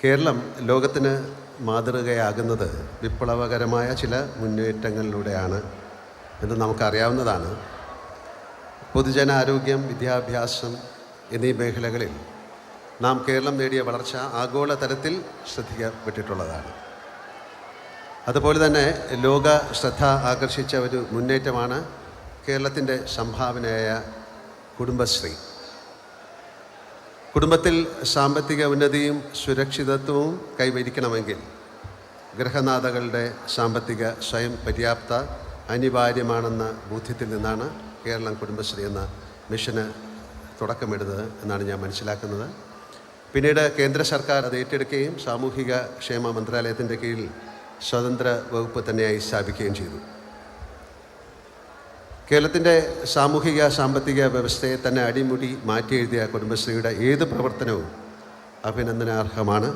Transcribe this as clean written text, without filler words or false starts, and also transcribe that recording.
കേരളം ലോകത്തിന് മാതൃകയാകുന്നത് വിപ്ലവകരമായ ചില മുന്നേറ്റങ്ങളിലൂടെയാണ് എന്ന് നമുക്കറിയാവുന്നതാണ്. പൊതുജനാരോഗ്യം, വിദ്യാഭ്യാസം എന്നീ മേഖലകളിൽ നാം കേരളം നേടിയ വളർച്ച ആഗോളതലത്തിൽ ശ്രദ്ധിക്കപ്പെട്ടിട്ടുള്ളതാണ്. അതുപോലെ തന്നെ ലോക ശ്രദ്ധ ആകർഷിച്ച ഒരു മുന്നേറ്റമാണ് കേരളത്തിൻ്റെ സംഭാവനയായ കുടുംബശ്രീ. കുടുംബത്തിൽ സാമ്പത്തിക ഉന്നതിയും സുരക്ഷിതത്വവും കൈവരിക്കണമെങ്കിൽ ഗൃഹനാഥകളുടെ സാമ്പത്തിക സ്വയം പര്യാപ്ത അനിവാര്യമാണെന്ന ബോധ്യത്തിൽ നിന്നാണ് കേരളം കുടുംബശ്രീ എന്ന മിഷന് തുടക്കമിടുന്നത് എന്നാണ് ഞാൻ മനസ്സിലാക്കുന്നത്. പിന്നീട് കേന്ദ്ര സർക്കാർ അത് ഏറ്റെടുക്കുകയും സാമൂഹിക ക്ഷേമ മന്ത്രാലയത്തിൻ്റെ കീഴിൽ സ്വതന്ത്ര വകുപ്പ് തന്നെയായി സ്ഥാപിക്കുകയും ചെയ്തു. കേരളത്തിൻ്റെ സാമൂഹിക സാമ്പത്തിക വ്യവസ്ഥയെ തന്നെ അടിമുടി മാറ്റി എഴുതിയ കുടുംബശ്രീയുടെ ഏത് പ്രവർത്തനവും അഭിനന്ദനാർഹമാണ്.